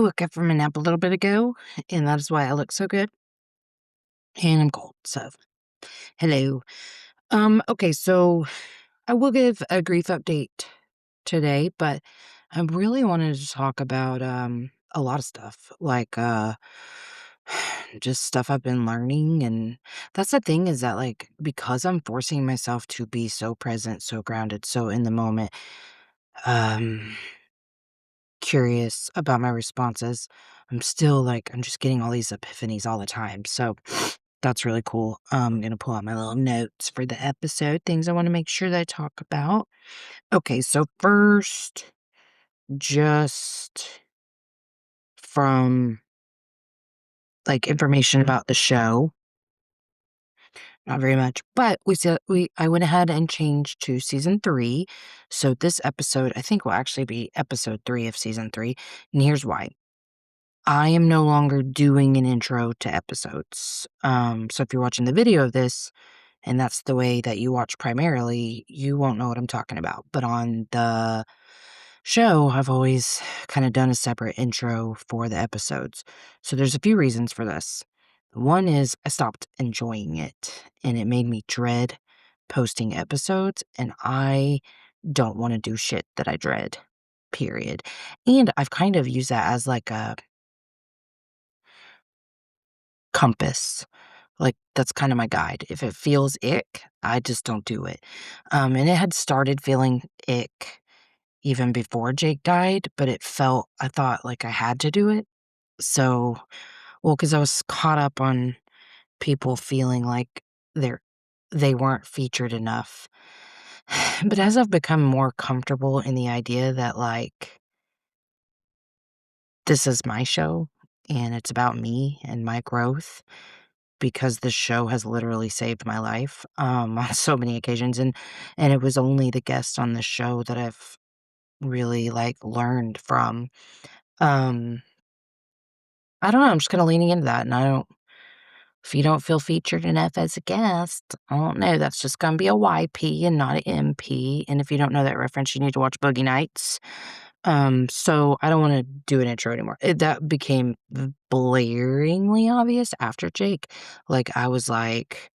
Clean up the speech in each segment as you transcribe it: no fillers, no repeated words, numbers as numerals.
woke up from a nap a little bit ago, and that is why I look so good. And I'm cold, so hello. Okay, so I will give a grief update today, but I really wanted to talk about a lot of stuff, like just stuff I've been learning. And that's the thing, is that like because I'm forcing myself to be so present, so grounded, so in the moment, um curious about my responses. I'm just getting all these epiphanies all the time. So that's really cool. I'm going to pull out my little notes for the episode, things I want to make sure that I talk about. Okay, so first, just from like information about the show, not very much, but I went ahead and changed to season 3. So this episode I think will actually be episode 3 of season 3, and here's why. I am no longer doing an intro to episodes. So if you're watching the video of this and that's the way that you watch primarily, you won't know what I'm talking about. But on the show, I've always kind of done a separate intro for the episodes. So there's a few reasons for this. One is I stopped enjoying it and it made me dread posting episodes, and I don't want to do shit that I dread, period. And I've kind of used that as like a compass. Like, that's kinda my guide. If it feels ick, I just don't do it. And it had started feeling ick even before Jake died, but I thought, like, I had to do it. So, well, because I was caught up on people feeling like they're they weren't featured enough. But as I've become more comfortable in the idea that, like, this is my show and it's about me and my growth, because the show has literally saved my life, on so many occasions, and it was only the guests on the show that I've really, like, learned from. Um, I don't know, I'm just kinda leaning into that, and I don't if you don't feel featured enough as a guest, I don't know, that's just gonna be a YP and not a MP, and if you don't know that reference, you need to watch Boogie Nights. So I don't wanna do an intro anymore. That became blaringly obvious after Jake. Like, I was like,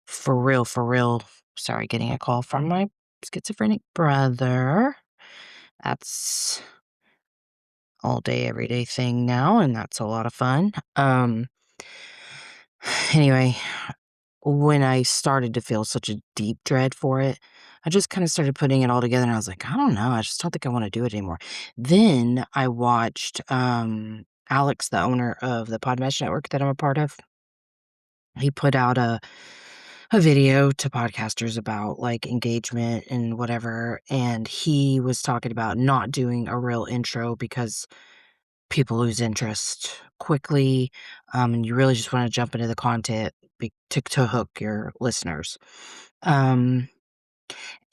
for real, sorry, getting a call from my schizophrenic brother. That's all day, everyday thing now, and that's a lot of fun. Anyway, when I started to feel such a deep dread for it, I just kinda started putting it all together, and I was like, "I don't know, I just don't think I wanna do it anymore." Then I watched, Alex, the owner of the Podmesh network that I'm a part of. He put out a video to podcasters about, like, engagement and whatever, and he was talking about not doing a real intro because people lose interest quickly, and you really just wanna jump into the content to hook your listeners. Um,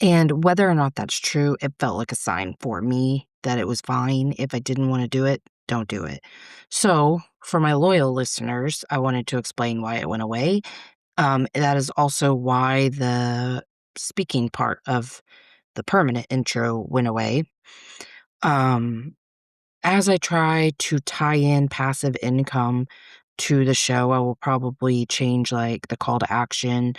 and whether or not that's true, it felt like a sign for me that it was fine. If I didn't wanna do it, don't do it. So, for my loyal listeners, I wanted to explain why it went away. That is also why the speaking part of the permanent intro went away. Um, as I try to tie in passive income to the show, I will probably change, like, the call to action.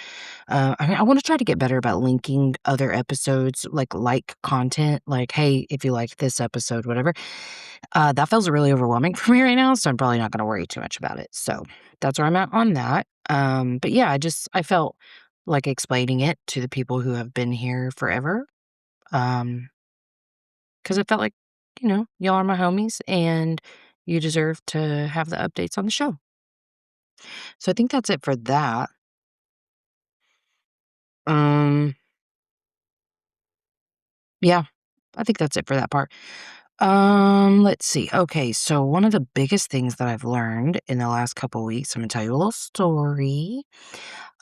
I wanna try to get better about linking other episodes, like content, like, "Hey, if you liked this episode," whatever. That feels really overwhelming for me right now, so I'm probably not gonna worry too much about it. So, that's where I'm at on that. But yeah, I felt like explaining it to the people who have been here forever, um, 'cause it felt like, y'all are my homies, and you deserve to have the updates on the show. So I think that's it for that. Um, yeah, I think that's it for that part. Let's see. Okay, so one of the biggest things that I've learned in the last couple weeks, I'm gonna tell you a little story.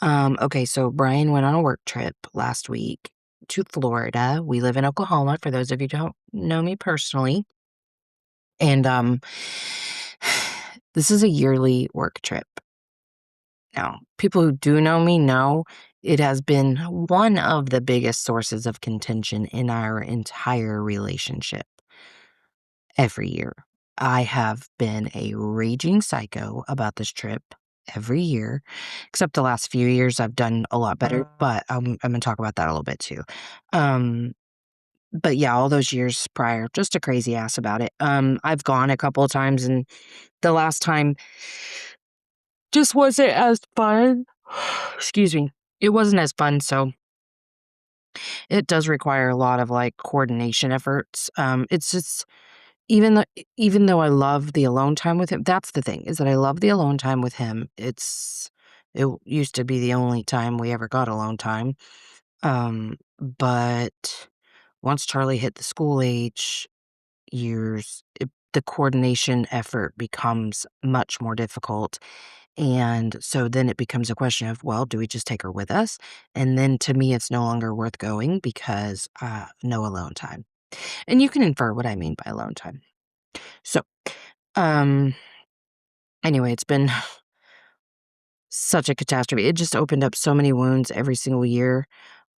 Okay, so Brian went on a work trip last week to Florida. We live in Oklahoma, for those of you who don't know me personally. And this is a yearly work trip. Now, people who do know me know it has been one of the biggest sources of contention in our entire relationship every year. I have been a raging psycho about this trip every year, except the last few years I've done a lot better, but I'm gonna talk about that a little bit too. Um, but yeah, all those years prior, just a crazy ass about it. I've gone a couple of times, and the last time just wasn't as fun. Excuse me. It wasn't as fun, so it does require a lot of, like, coordination efforts. It's just even though I love the alone time with him, that's the thing, is that I love the alone time with him. It used to be the only time we ever got alone time. But once Charlie hit the school age years, the coordination effort becomes much more difficult. And so then it becomes a question of, well, do we just take her with us? And then to me, it's no longer worth going because no alone time. And you can infer what I mean by alone time. So, um, anyway, it's been such a catastrophe. It just opened up so many wounds every single year.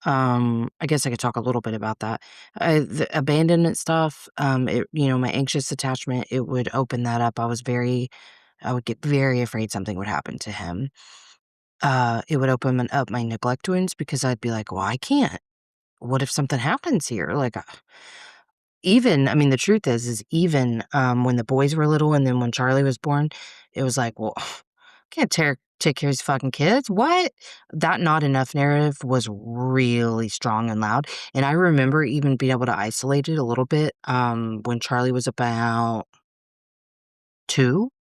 I guess I could talk a little bit about that. The abandonment stuff, my anxious attachment, it would open that up. I would get very afraid something would happen to him. It would open up my neglect wounds because I'd be like, well, I can't. What if something happens here? Like, I mean, the truth is even, when the boys were little and then when Charlie was born, it was like, "Well, can't take care of these fucking kids, what?" That not enough narrative was really strong and loud, and I remember even being able to isolate it a little bit, when Charlie was about 2,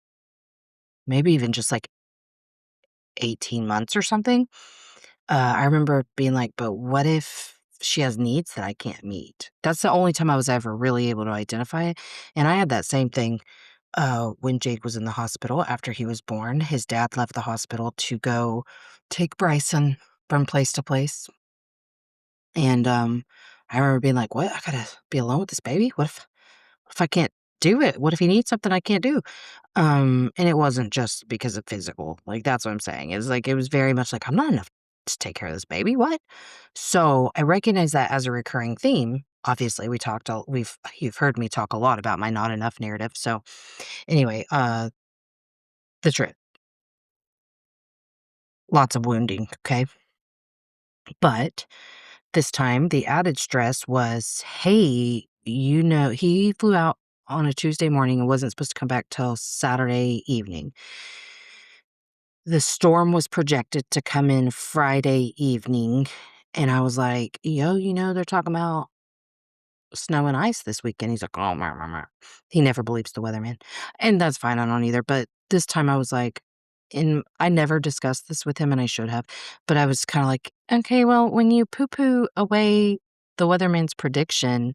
maybe even just, like, 18 months or something. I remember being like, "But what if she has needs that I can't meet?" That's the only time I was ever really able to identify it, and I had that same thing when Jake was in the hospital after he was born. His dad left the hospital to go take Bryson from place to place. And I remember being like, what? I gotta be alone with this baby? What if I can't do it? What if he needs something I can't do? And it wasn't just because of physical. Like that's what I'm saying. It was very much like, I'm not enough to take care of this baby. What? So I recognize that as a recurring theme. Obviously, you've heard me talk a lot about my not enough narrative. So anyway, the trip. Lots of wounding, okay? But this time, the added stress was, hey, he flew out on a Tuesday morning and wasn't supposed to come back till Saturday evening. The storm was projected to come in Friday evening, and I was like, yo, they're talking about snow and ice this weekend. He's like, "Oh, meh, meh, meh." He never believes the weatherman, and that's fine, I don't either, but this time I was like and I never discussed this with him, and I should have, but I was kinda like, "Okay, well, when you poo-poo away the weatherman's prediction,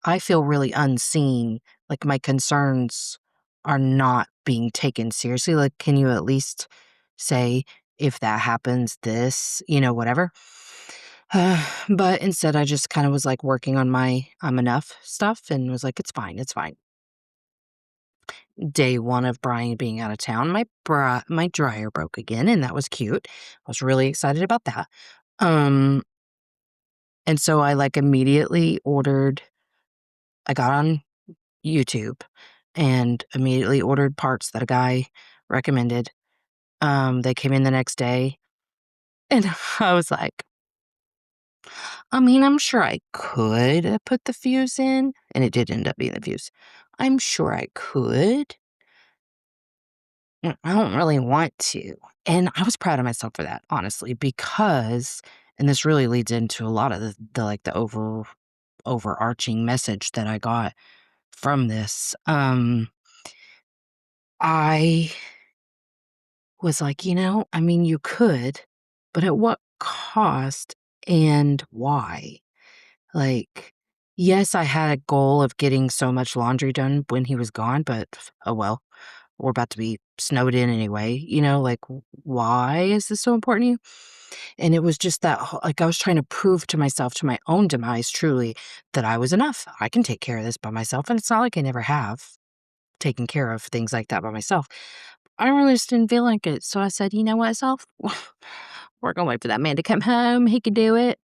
I feel really unseen, like, my concerns are not being taken seriously, like, can you at least say, 'If that happens, this,' whatever?" But instead, I just kinda was, like, working on my "I'm enough" stuff and was like, "It's fine, it's fine." Day 1 of Brian being out of town, my dryer broke again, and that was cute. I was really excited about that. Um, and so immediately ordered I got on YouTube and immediately ordered parts that a guy recommended. They came in the next day, and I was like, I mean, I'm sure I could have put the fuse in, and it did end up being the fuse. I'm sure I could. I don't really want to. And I was proud of myself for that, honestly, because and this really leads into a lot of the overarching message that I got from this. I was like, I mean, you could, but at what cost and why? Like, yes, I had a goal of getting so much laundry done when he was gone, but oh well, we're about to be snowed in anyway, like, why is this so important to you? And it was just I was trying to prove to myself, to my own demise, truly, that I was enough. I can take care of this by myself. And it's not like I never have taken care of things like that by myself. I really just didn't feel like it. So I said, you know what, self? We're going to wait for that man to come home. He can do it.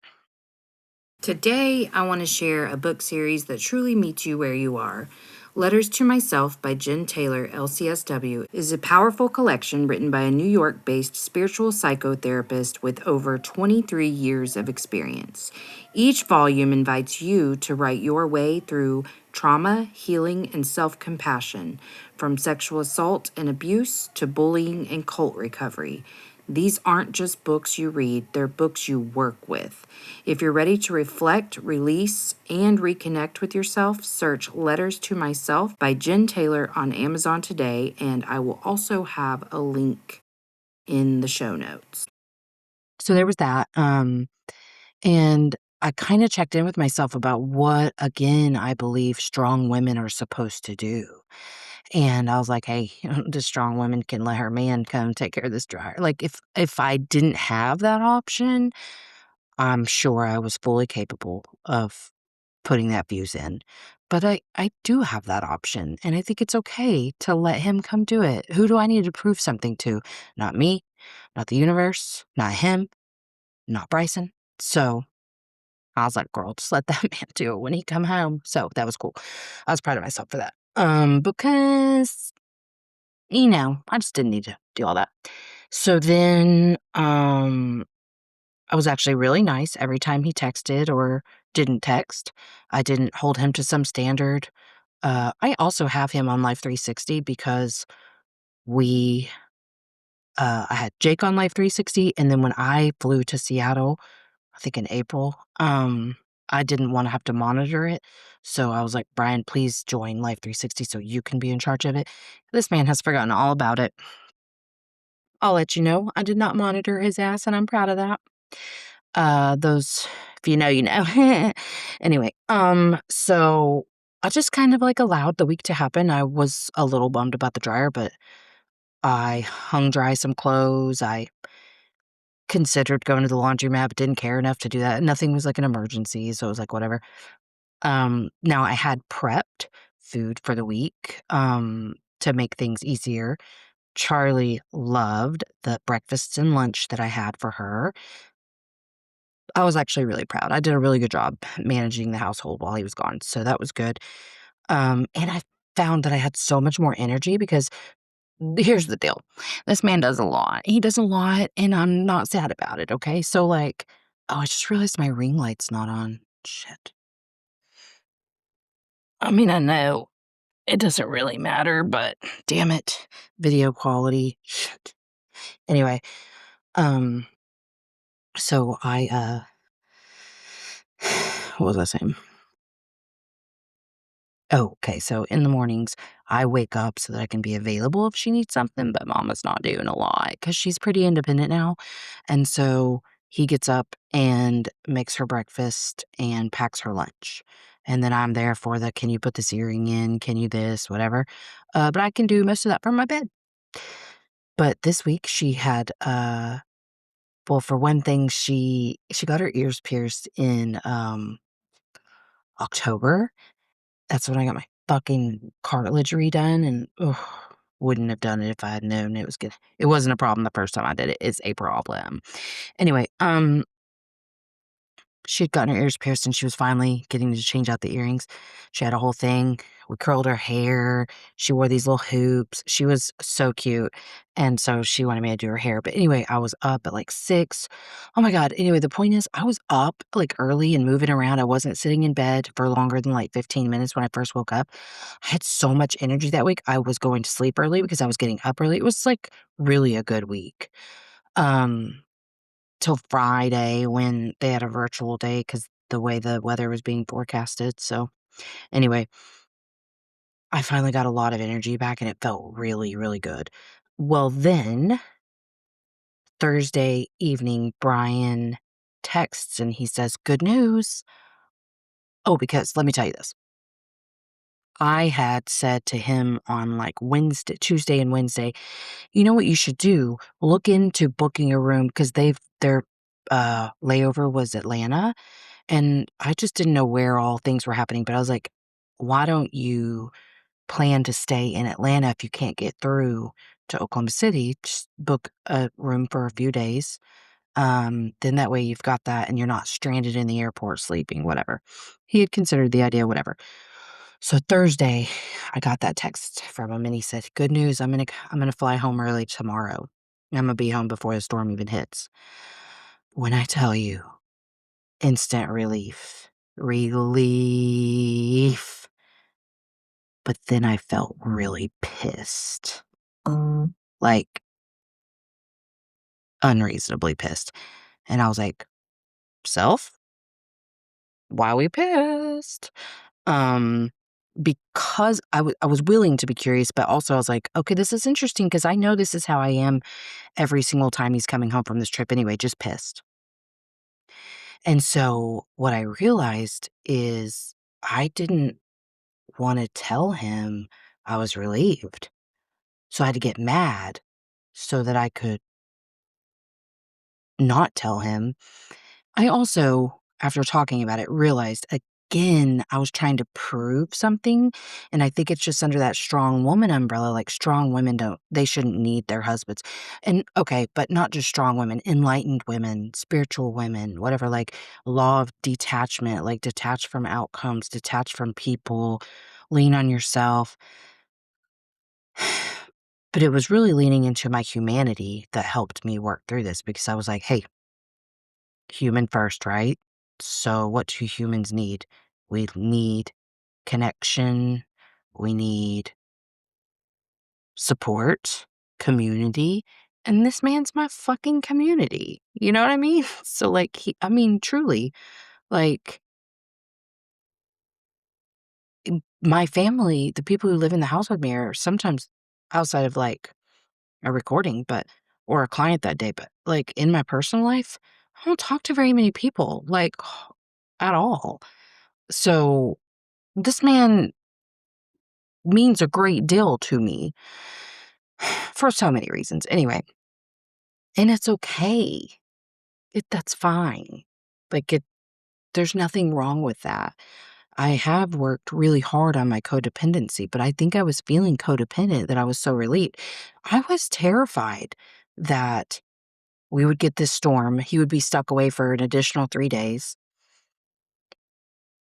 Today, I want to share a book series that truly meets you where you are. Letters to Myself by Jen Taylor, LCSW, is a powerful collection written by a New York based spiritual psychotherapist with over 23 years of experience. Each volume invites you to write your way through trauma, healing, and self compassion, from sexual assault and abuse to bullying and cult recovery. These aren't just books you read, they're books you work with. If you're ready to reflect, release, and reconnect with yourself, search Letters to Myself by Jen Taylor on Amazon today, and I will also have a link in the show notes. So there was that. And I kind of checked in with myself about what, again, I believe strong women are supposed to do. And I was like, "Hey, the strong woman can let her man come take care of this dryer." Like, if I didn't have that option, I'm sure I was fully capable of putting that fuse in. But I do have that option, and I think it's okay to let him come do it. Who do I need to prove something to? Not me, not the universe, not him, not Bryson. So I was like, "Girl, just let that man do it when he come home." So that was cool. I was proud of myself for that. Because I just didn't need to do all that. So then, I was actually really nice every time he texted or didn't text. I didn't hold him to some standard. I also have him on Life 360 because we, I had Jake on Life 360, and then when I flew to Seattle, I think in April, I didn't wanna have to monitor it, so I was like, "Brian, please join Life 360 so you can be in charge of it." This man has forgotten all about it. I'll let you know, I did not monitor his ass, and I'm proud of that. Those if you know, you know. Anyway, so I just kind of, like, allowed the week to happen. I was a little bummed about the dryer, but I hung dry some clothes. I considered going to the laundromat, but didn't care enough to do that. Nothing was, like, an emergency, so it was like, whatever. Now I had prepped food for the week, to make things easier. Charlie loved the breakfast and lunch that I had for her. I was actually really proud. I did a really good job managing the household while he was gone, so that was good. And I found that I had so much more energy because here's the deal. This man does a lot. He does a lot, and I'm not sad about it, okay? So, like, oh, I just realized my ring light's not on. Shit. I mean, I know it doesn't really matter, but damn it, video quality. Shit. Anyway, um, so what was I saying? Oh, okay, so in the mornings, I wake up so that I can be available if she needs something, but mama's not doing a lot because she's pretty independent now, and so he gets up and makes her breakfast and packs her lunch, and then I'm there for the, "Can you put this earring in? Can you this?" Whatever, but I can do most of that from my bed. But this week she had, well, for one thing, she got her ears pierced in, October. That's when I got my fucking cartilage redone, and, ugh, wouldn't have done it if I had known it was good. It wasn't a problem the first time I did it, it's a problem. Anyway, she had gotten her ears pierced, and she was finally getting to change out the earrings. She had a whole thing. We curled her hair. She wore these little hoops. She was so cute, and so she wanted me to do her hair, but anyway, I was up at, like, 6. Oh my god, anyway, the point is I was up, like, early and moving around. I wasn't sitting in bed for longer than, like, 15 minutes when I first woke up. I had so much energy that week. I was going to sleep early because I was getting up early. It was, like, really a good week. Um Till Friday when they had a virtual day because the way the weather was being forecasted, so, anyway, I finally got a lot of energy back, and it felt really, really good. Well, then, Thursday evening, Brian texts, and he says, "Good news." Oh, because let me tell you this. I had said to him on, like, Tuesday and Wednesday, "You know what you should do? Look into booking a room because their, layover was Atlanta." And I just didn't know where all things were happening, but I was like, "Why don't you plan to stay in Atlanta if you can't get through to Oklahoma City? Just book a room for a few days. Then that way you've got that and you're not stranded in the airport sleeping, whatever." He had considered the idea, whatever. So Thursday, I got that text from him, and he said, "Good news, I'm gonna fly home early tomorrow. I'm gonna be home before the storm even hits." When I tell you, instant relief. Relief. But then I felt really pissed. Like, unreasonably pissed. And I was like, "Self, why we pissed?" Um, because I was willing to be curious, but also I was like, "Okay, this is interesting because I know this is how I am every single time he's coming home from this trip anyway, just pissed." And so what I realized is I didn't wanna tell him I was relieved. So I had to get mad so that I could not tell him. I also, after talking about it, realized again I was trying to prove something, and I think it's just under that strong woman umbrella, like, strong women they shouldn't need their husbands. And, okay, but not just strong women, enlightened women, spiritual women, whatever, like, law of detachment, like, detach from outcomes, detach from people, lean on yourself. But it was really leaning into my humanity that helped me work through this because I was like, "Hey, human first, right? So what do humans need? We need connection, we need support, community, and this man's my fucking community." You know what I mean? So, like, I mean, truly, like, my family, the people who live in the house with me are sometimes outside of, like, a recording, but or a client that day, but, like, in my personal life, I don't talk to very many people, like, at all. So, this man means a great deal to me for so many reasons. Anyway, and it's okay. That's fine. Like, there's nothing wrong with that. I have worked really hard on my codependency, but I think I was feeling codependent that I was so relieved. I was terrified that we would get this storm, he would be stuck away for an additional 3 days,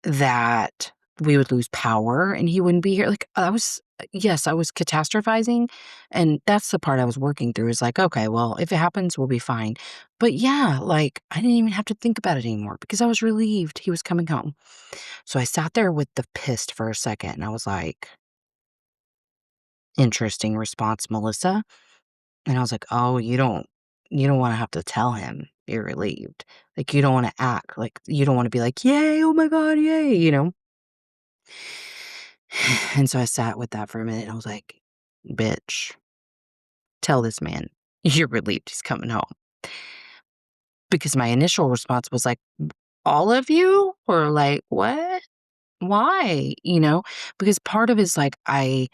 that we would lose power and he wouldn't be here. Like, I was yes, I was catastrophizing, and that's the part I was working through is like, "Okay, well, if it happens, we'll be fine." But yeah, like, I didn't even have to think about it anymore because I was relieved he was coming home. So I sat there with the pissed for a second, and I was like, "Interesting response, Melissa." And I was like, "Oh, you don't wanna have to tell him you're relieved. Like, you don't wanna act like you don't wanna be like, 'Yay, oh my god, yay,'" you know? And so I sat with that for a minute, and I was like, "Bitch, tell this man you're relieved he's coming home." Because my initial response was like, "All of you?" Or like, "What? Why?" You know? Because part of it is like, I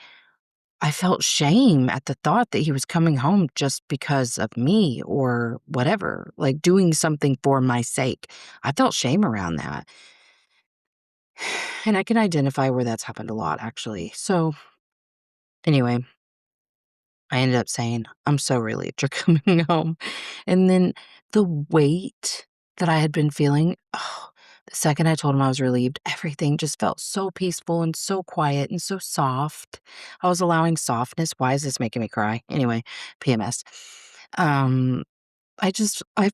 felt shame at the thought that he was coming home just because of me or whatever, like doing something for my sake. I felt shame around that. And I can identify where that's happened a lot, actually. So, anyway, I ended up saying, "I'm so relieved you're coming home." And then the weight that I had been feeling, oh, the second I told him I was relieved, everything just felt so peaceful and so quiet and so soft. I was allowing softness. Why is this making me cry? Anyway, PMS. Um, I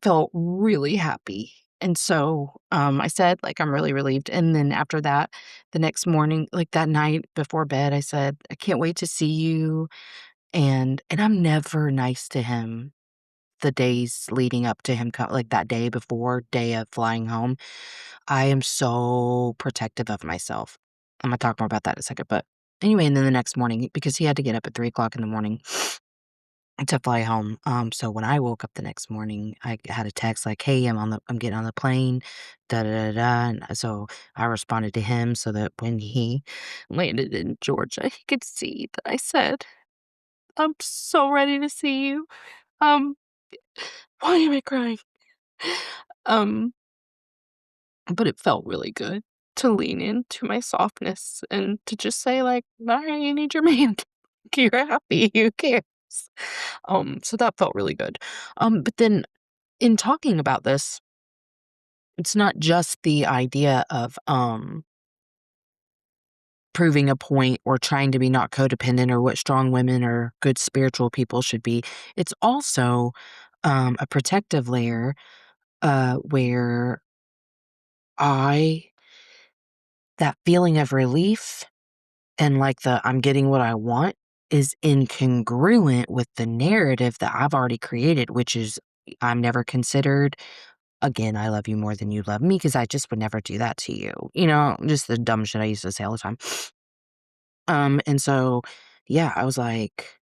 felt really happy. And so I said, like, I'm really relieved. And then after that, the next morning, like that night before bed, I said, "I can't wait to see you." And I'm never nice to him the days leading up to him like, that day before, day of flying home. I am so protective of myself. I'm gonna talk more about that in a second, but anyway, and then the next morning, because he had to get up at 3 o'clock in the morning to fly home, so when I woke up the next morning, I had a text like, "Hey, I'm getting on the plane, da da da da," and so I responded to him so that when he landed in Georgia, he could see that I said, "I'm so ready to see you." Um, why am I crying? Um, but it felt really good to lean into my softness and to just say like, "Alright, you need your man. You're happy, who cares?" So that felt really good. But then in talking about this, it's not just the idea of, proving a point or trying to be not codependent or what strong women or good spiritual people should be. It's also a protective layer where I, that feeling of relief and like the I'm getting what I want is incongruent with the narrative that I've already created, which is I'm never considered. Again, I love you more than you love me because I just would never do that to you. Just the dumb shit I used to say all the time. And so, yeah, I was like,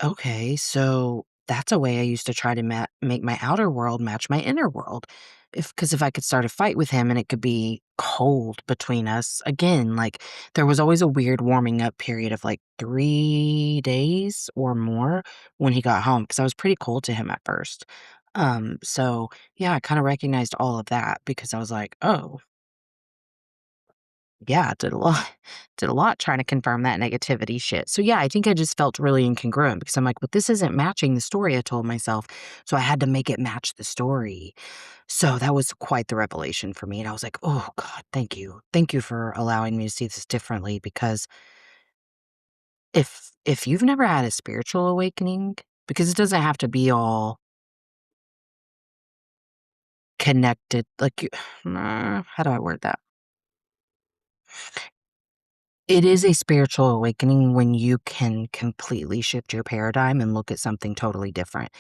okay, so that's a way I used to try to make my outer world match my inner world. Because if I could start a fight with him and it could be cold between us, again, like there was always a weird warming up period of like 3 days or more when he got home because I was pretty cold to him at first. So yeah, I kind of recognized all of that because I was like, oh, yeah, it did a lot did a lot trying to confirm that negativity shit. So, yeah, I think I just felt really incongruent because I'm like, "But this isn't matching the story I told myself." So I had to make it match the story. So that was quite the revelation for me, and I was like, "Oh god, thank you. Thank you for allowing me to see this differently," because if you've never had a spiritual awakening, because it doesn't have to be all connected, like, you how do I word that? It is a spiritual awakening when you can completely shift your paradigm and look at something totally different.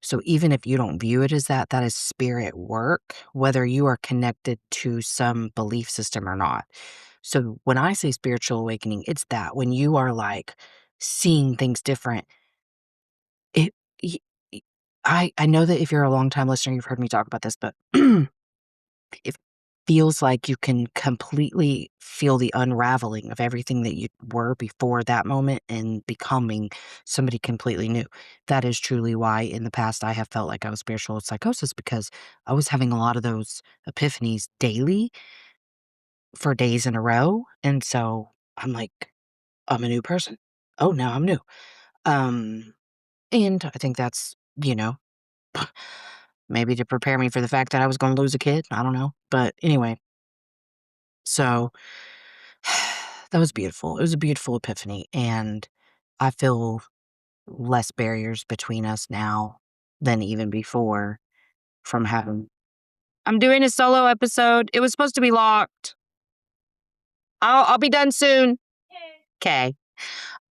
So even if you don't view it as that, that is spirit work, whether you are connected to some belief system or not. So when I say spiritual awakening, it's that when you are like seeing things different, it y- y- I know that if you're a long time listener, you've heard me talk about this, but it feels like you can completely feel the unraveling of everything that you were before that moment and becoming somebody completely new. That is truly why in the past I have felt like I was spiritual with psychosis because I was having a lot of those epiphanies daily for days in a row. And so I'm like, I'm a new person. Oh, now I'm new. Um, and I think that's, you know, maybe to prepare me for the fact that I was going to lose a kid. I don't know. But anyway, so that was beautiful. It was a beautiful epiphany, and I feel less barriers between us now than even before from having I'm doing a solo episode. It was supposed to be locked. I'll be done soon. Okay.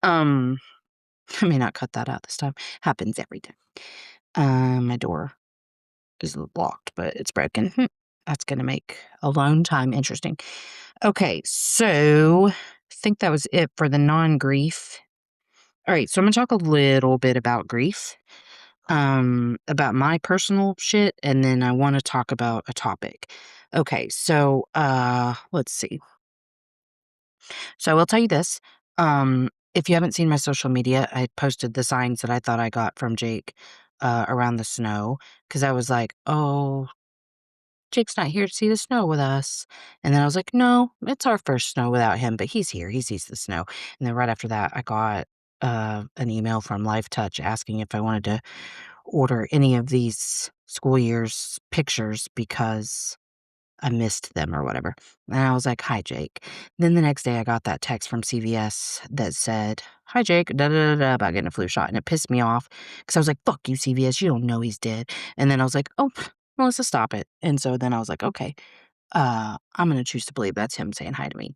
Um, I may not cut that out this time. Happens every time. My door is locked, but it's broken. That's gonna make alone time interesting. Okay, so I think that was it for the non-grief. All right, so I'm gonna talk a little bit about grief, about my personal shit, and then I want to talk about a topic. Okay, so let's see. So I will tell you this. If you haven't seen my social media, I posted the signs that I thought I got from Jake around the snow because I was like, oh, Jake's not here to see the snow with us. And then I was like, no, it's our first snow without him, but he's here. He sees the snow. And then right after that, I got an email from Life Touch asking if I wanted to order any of these school year's pictures because I missed them or whatever. And I was like, hi, Jake. Then the next day, I got that text from CVS that said, hi, Jake, da da da da, about getting a flu shot. And it pissed me off because I was like, fuck you, CVS, you don't know he's dead. And then I was like, oh, Melissa, stop it. And so then I was like, okay, I'm going to choose to believe that's him saying hi to me.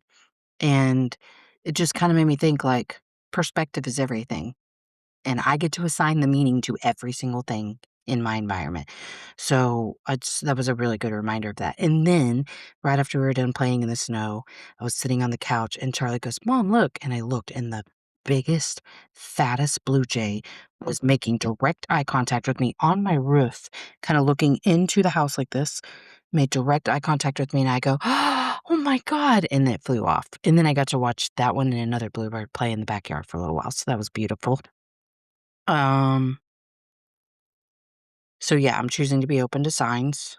And it just kind of made me think like, perspective is everything and I get to assign the meaning to every single thing in my environment. So that was a really good reminder of that. And then right after we were done playing in the snow, I was sitting on the couch and Charlie goes, Mom, look. And I looked and the biggest, fattest blue jay was making direct eye contact with me on my roof, kind of looking into the house like this, made direct eye contact with me. And I go, oh my God. And then it flew off. And then I got to watch that one and another bluebird play in the backyard for a little while. So that was beautiful. Um, so yeah, I'm choosing to be open to signs.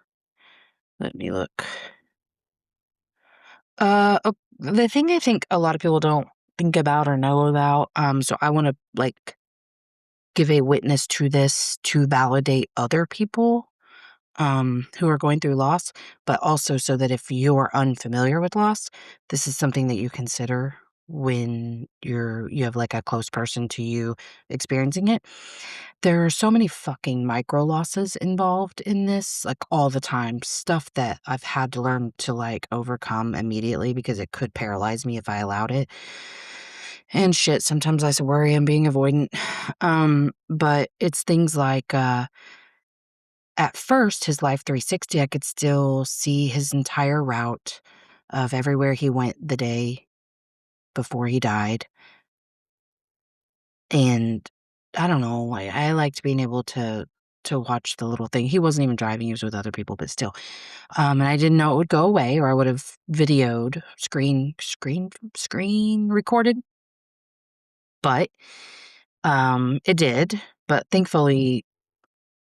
Let me look. The thing I think a lot of people don't think about or know about, so I want to like give a witness to this to validate other people. who are going through loss, but also so that if you're unfamiliar with loss, this is something that you consider when you have like a close person to you experiencing it. There are so many fucking micro losses involved in this, like all the time, stuff that I've had to learn to like overcome immediately because it could paralyze me if I allowed it. And shit, sometimes I worry I'm being avoidant. But it's things like at first, his Life 360, I could still see his entire route of everywhere he went the day before he died, and I don't know, I liked being able to watch the little thing. He wasn't even driving, he was with other people, but still. And I didn't know it would go away or I would have videoed, screen recorded, but, it did, but thankfully.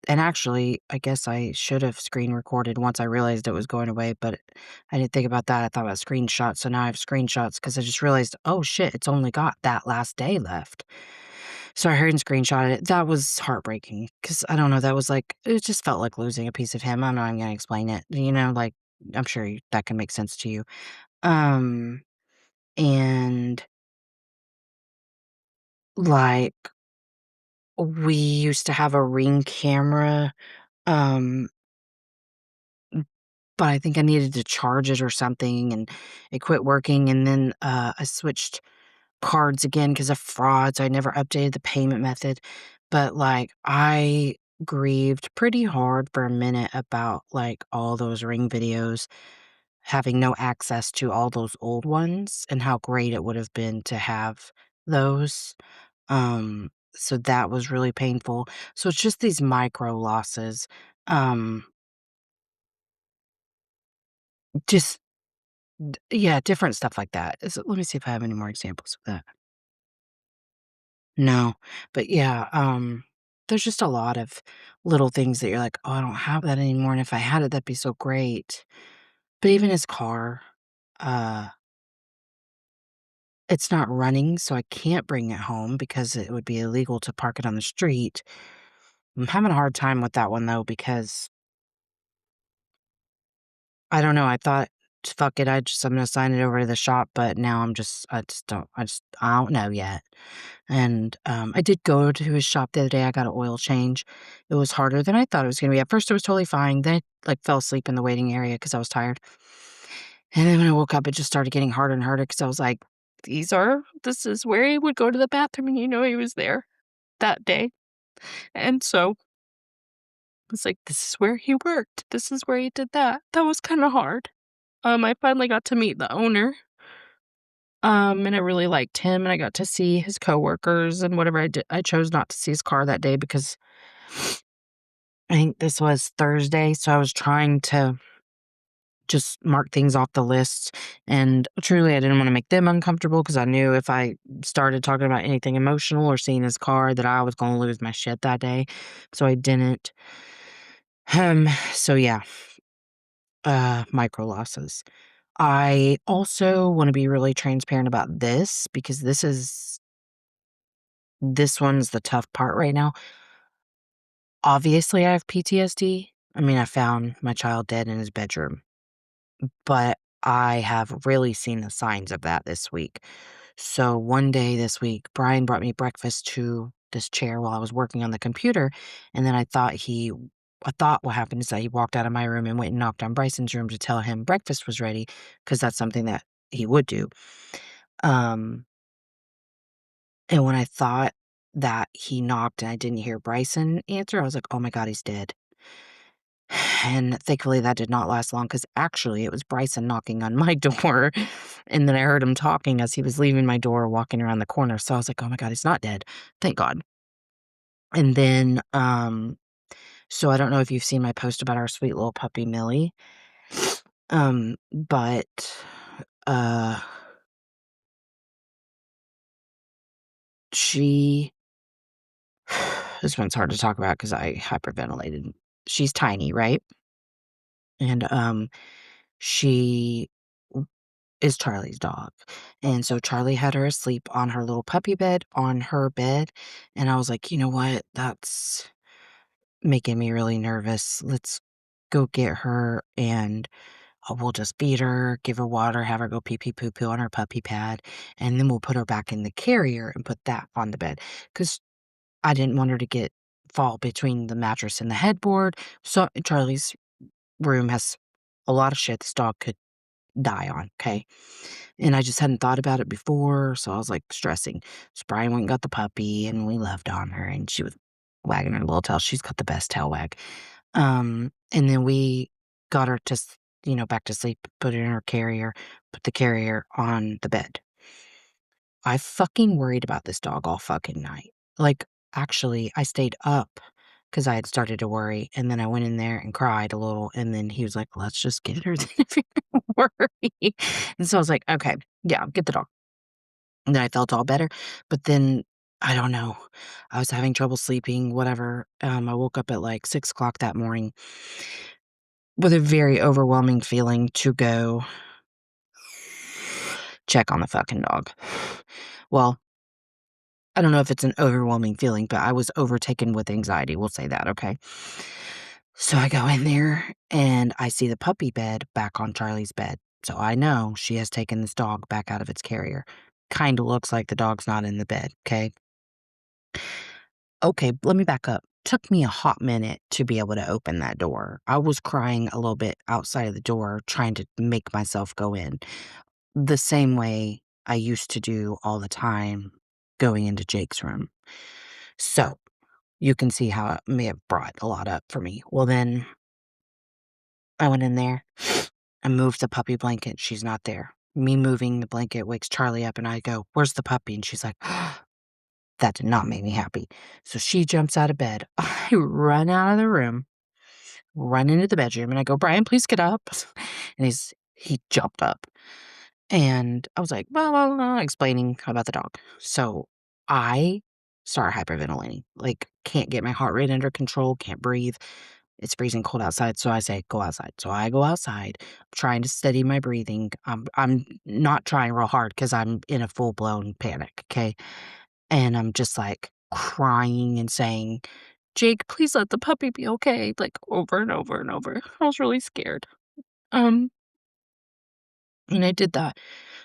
And actually, I guess I should have screen recorded once I realized it was going away, but I didn't think about that. I thought about screenshots, so now I have screenshots because I just realized, "Oh, shit, it's only got that last day left." So I hurried and screenshotted it. That was heartbreaking because I don't know, that was like it just felt like losing a piece of him. I'm not even gonna explain it, like, I'm sure that can make sense to you. Um, and, like, we used to have a Ring camera, um but I think I needed to charge it or something, and it quit working, and then, I switched cards again because of fraud, so I never updated the payment method, but, like, I grieved pretty hard for a minute about, like, all those Ring videos, having no access to all those old ones, and how great it would have been to have those, so that was really painful. So it's just these micro losses, um, just yeah, different stuff like that. Let me see if I have any more examples of that. No, but yeah, there's just a lot of little things that you're like, "Oh, I don't have that anymore, and if I had it, that'd be so great." But even his car, uh, it's not running, so I can't bring it home because it would be illegal to park it on the street. I'm having a hard time with that one though because I don't know, I thought, "Fuck it, I'm gonna sign it over to the shop," but now I don't know yet. And, I did go to his shop the other day, I got an oil change. It was harder than I thought it was gonna be. At first, it was totally fine, then I, like, fell asleep in the waiting area because I was tired. And then when I woke up, it just started getting harder and harder because I was like, this is where he would go to the bathroom, and he was there that day. And so, it's like, this is where he worked, this is where he did that. That was kinda hard. I finally got to meet the owner, and I really liked him, and I got to see his coworkers and whatever I did. I chose not to see his car that day because I think this was Thursday, so I was trying to just mark things off the list, and truly, I didn't wanna make them uncomfortable because I knew if I started talking about anything emotional or seeing his car that I was gonna lose my shit that day, so I didn't. So yeah, micro losses. I also wanna be really transparent about this because this one's the tough part right now. Obviously, I have PTSD. I mean, I found my child dead in his bedroom, but I have really seen the signs of that this week. So one day this week, Brian brought me breakfast to this chair while I was working on the computer, and then I thought what happened is that he walked out of my room and went and knocked on Bryson's room to tell him breakfast was ready, because that's something that he would do. Um, and when I thought that he knocked and I didn't hear Bryson answer, I was like, "Oh my god, he's dead." And thankfully, that did not last long because actually it was Bryson knocking on my door, and then I heard him talking as he was leaving my door, walking around the corner, so I was like, "Oh my god, he's not dead. Thank God." And then, so I don't know if you've seen my post about our sweet little puppy, Millie, but, uh, she this one's hard to talk about because I hyperventilated. She's tiny, right? And, she is Charlie's dog. And so Charlie had her asleep on her little puppy bed, on her bed, and I was like, "You know what? That's making me really nervous. go get her and we'll just feed her, give her water, have her go pee pee poo poo on her puppy pad, and then we'll put her back in the carrier and put that on the bed because I didn't want her to get fall between the mattress and the headboard. So Charlie's room has a lot of shit this dog could die on, okay? And I just hadn't thought about it before, so I was, like, stressing. So Brian went and got the puppy, and we loved on her, and she was wagging her little tail. She's got the best tail wag. And then we got her to s back to sleep, put her in her carrier, put the carrier on the bed. I fucking worried about this dog all fucking night. Like, actually, I stayed up because I had started to worry, and then I went in there and cried a little, and then he was like, "Let's just get her then if you're gonna worry." And so I was like, "Okay, yeah, get the dog." And then I felt all better, but then, I don't know, I was having trouble sleeping, whatever. I woke up at, like, 6 o'clock that morning with a very overwhelming feeling to go check on the fucking dog. Well, I don't know if it's an overwhelming feeling, but I was overtaken with anxiety, we'll say that, okay? So I go in there and I see the puppy bed back on Charlie's bed. So I know she has taken this dog back out of its carrier. Kinda looks like the dog's not in the bed, okay? Okay, let me back up. Took me a hot minute to be able to open that door. I was crying a little bit outside of the door, trying to make myself go in, the same way I used to do all the time going into Jake's room. So, you can see how it may have brought a lot up for me. Well, then I went in there, I moved the puppy blanket, she's not there. Me moving the blanket wakes Charlie up, and I go, "Where's the puppy?" And she's like, that did not make me happy. So she jumps out of bed. I run out of the room, run into the bedroom, and I go, "Brian, please get up." And he jumped up. And I was like, "Blah, blah, blah," explaining about the dog. So I start hyperventilating, like, can't get my heart rate under control, can't breathe. It's freezing cold outside, so I say, "Go outside." So I go outside, trying to steady my breathing. I'm not trying real hard because 'cause I'm in a full-blown panic, okay? And I'm just, like, crying and saying, "Jake, please let the puppy be okay," like, over and over and over. I was really scared. Um, and I did that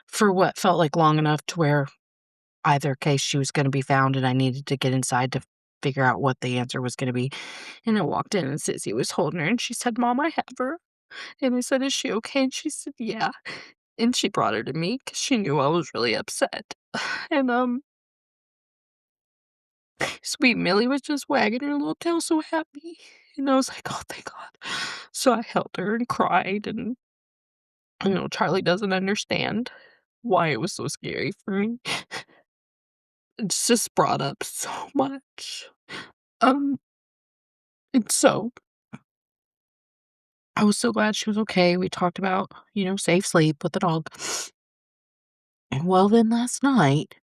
for what felt like long enough to where either case she was gonna be found and I needed to get inside to figure out what the answer was gonna be. And I walked in and Sissy was holding her and she said, "Mom, I have her." And I said, "Is she okay?" And she said, "Yeah." And she brought her to me because she knew I was really upset. And, sweet Millie was just wagging her little tail so happy. And I was like, "Oh, thank God." So I held her and cried, and, Charlie doesn't understand why it was so scary for me. It's just brought up so much. Um, and so I was so glad she was okay. We talked about, safe sleep with the dog. Well, then last night,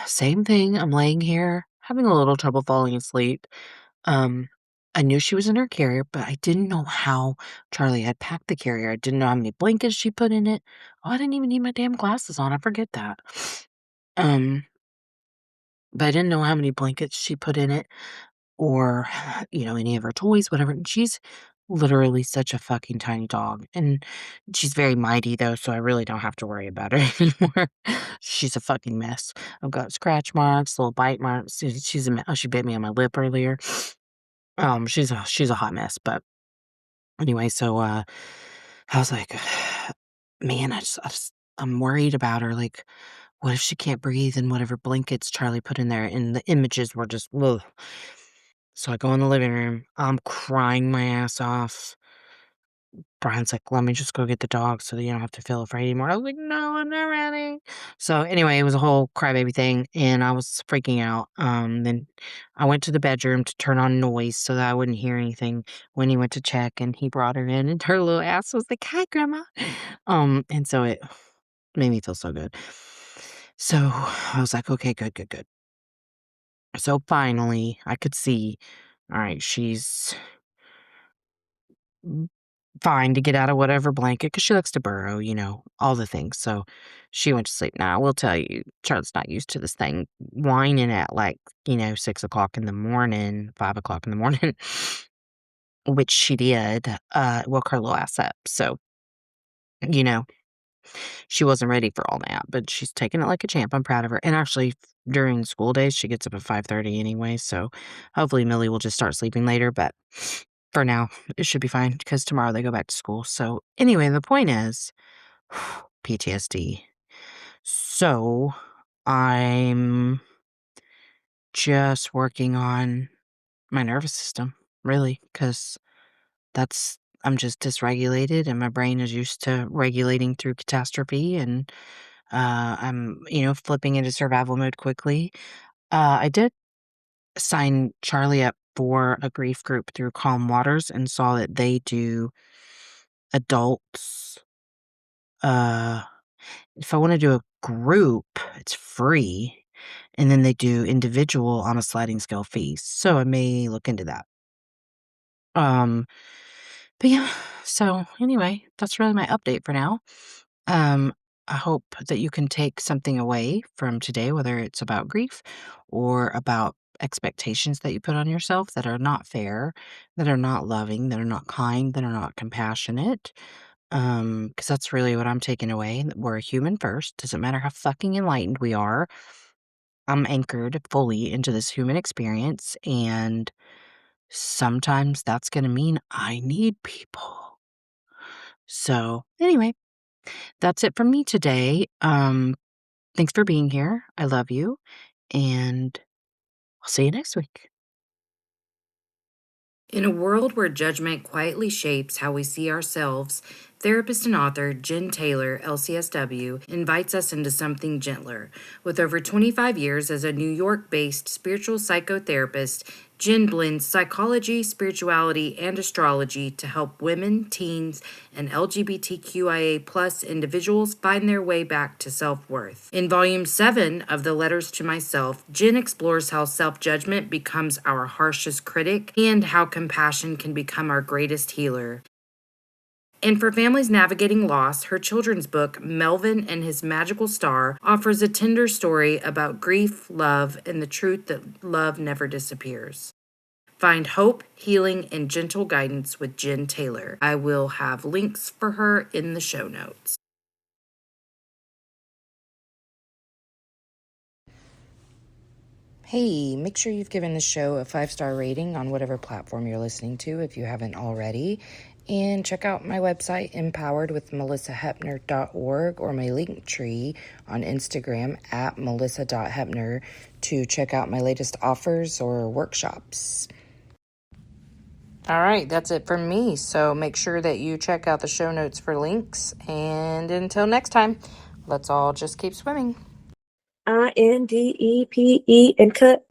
same thing. I'm laying here having a little trouble falling asleep. Um, I knew she was in her carrier, but I didn't know how Charlie had packed the carrier. I didn't know how many blankets she put in it. Oh, I didn't even need my damn glasses on. I forget that. Um, but I didn't know how many blankets she put in it or, any of her toys, whatever. And she's literally such a fucking tiny dog. And she's very mighty, though, so I really don't have to worry about her anymore. She's a fucking mess. I've got scratch marks, little bite marks. She's a mess. Oh, she bit me on my lip earlier. She's a hot mess. But anyway, so I was like, man, I'm worried about her. Like, what if she can't breathe in whatever blankets Charlie put in there? And the images were just, ugh. So I go in the living room. I'm crying my ass off. Brian's like, "Let me just go get the dog so that you don't have to feel afraid anymore." I was like, "No, I'm not ready." So anyway, it was a whole crybaby thing, and I was freaking out. Then I went to the bedroom to turn on noise so that I wouldn't hear anything when he went to check, and he brought her in, and her little ass was like, "Hi, grandma." And so it made me feel so good. So I was like, "Okay, good, good, good." So finally, I could see, all right, she's fine to get out of whatever blanket because she likes to burrow, all the things. So she went to sleep. Now, I will tell you, Charlotte's not used to this thing whining at 6 o'clock in the morning, 5 o'clock in the morning. which she did, woke her little ass up. So, you know, she wasn't ready for all that, but she's taking it like a champ. I'm proud of her. And actually, during school days, she gets up at 5:30 anyway. So hopefully Millie will just start sleeping later. But for now, it should be fine because tomorrow they go back to school. So anyway, the point is PTSD. So I'm just working on my nervous system, really, because that's I'm just dysregulated and my brain is used to regulating through catastrophe and I'm, flipping into survival mode quickly. I did sign Charlie up for a grief group through Calm Waters and saw that they do adults. Uh, if I want to do a group, it's free. And then they do individual on a sliding scale fees. So I may look into that. Um, but yeah, so anyway, that's really my update for now. Um, I hope that you can take something away from today, whether it's about grief or about expectations that you put on yourself that are not fair, that are not loving, that are not kind, that are not compassionate. Because that's really what I'm taking away. That we're a human first. Doesn't matter how fucking enlightened we are. I'm anchored fully into this human experience, and sometimes that's gonna mean I need people. So anyway, that's it from me today. Thanks for being here. I love you, and I'll see you next week. In a world where judgment quietly shapes how we see ourselves, therapist and author Jen Taylor, LCSW, invites us into something gentler. With over 25 years as a New York based spiritual psychotherapist, Jen blends psychology, spirituality, and astrology to help women, teens, and LGBTQIA individuals find their way back to self worth. In Volume 7 of the Letters to Myself, Jen explores how self judgment becomes our harshest critic and how compassion can become our greatest healer. And for families navigating loss, her children's book, Melvin and His Magical Star, offers a tender story about grief, love, and the truth that love never disappears. Find hope, healing, and gentle guidance with Jen Taylor. I will have links for her in the show notes. Hey, make sure you've given the show a 5-star rating on whatever platform you're listening to if you haven't already. And check out my website, empoweredwithmelisahepner.org, or my link tree on Instagram at melissa.hepner to check out my latest offers or workshops. All right, that's it from me. So make sure that you check out the show notes for links. And until next time, let's all just keep swimming. INDEPE and cut.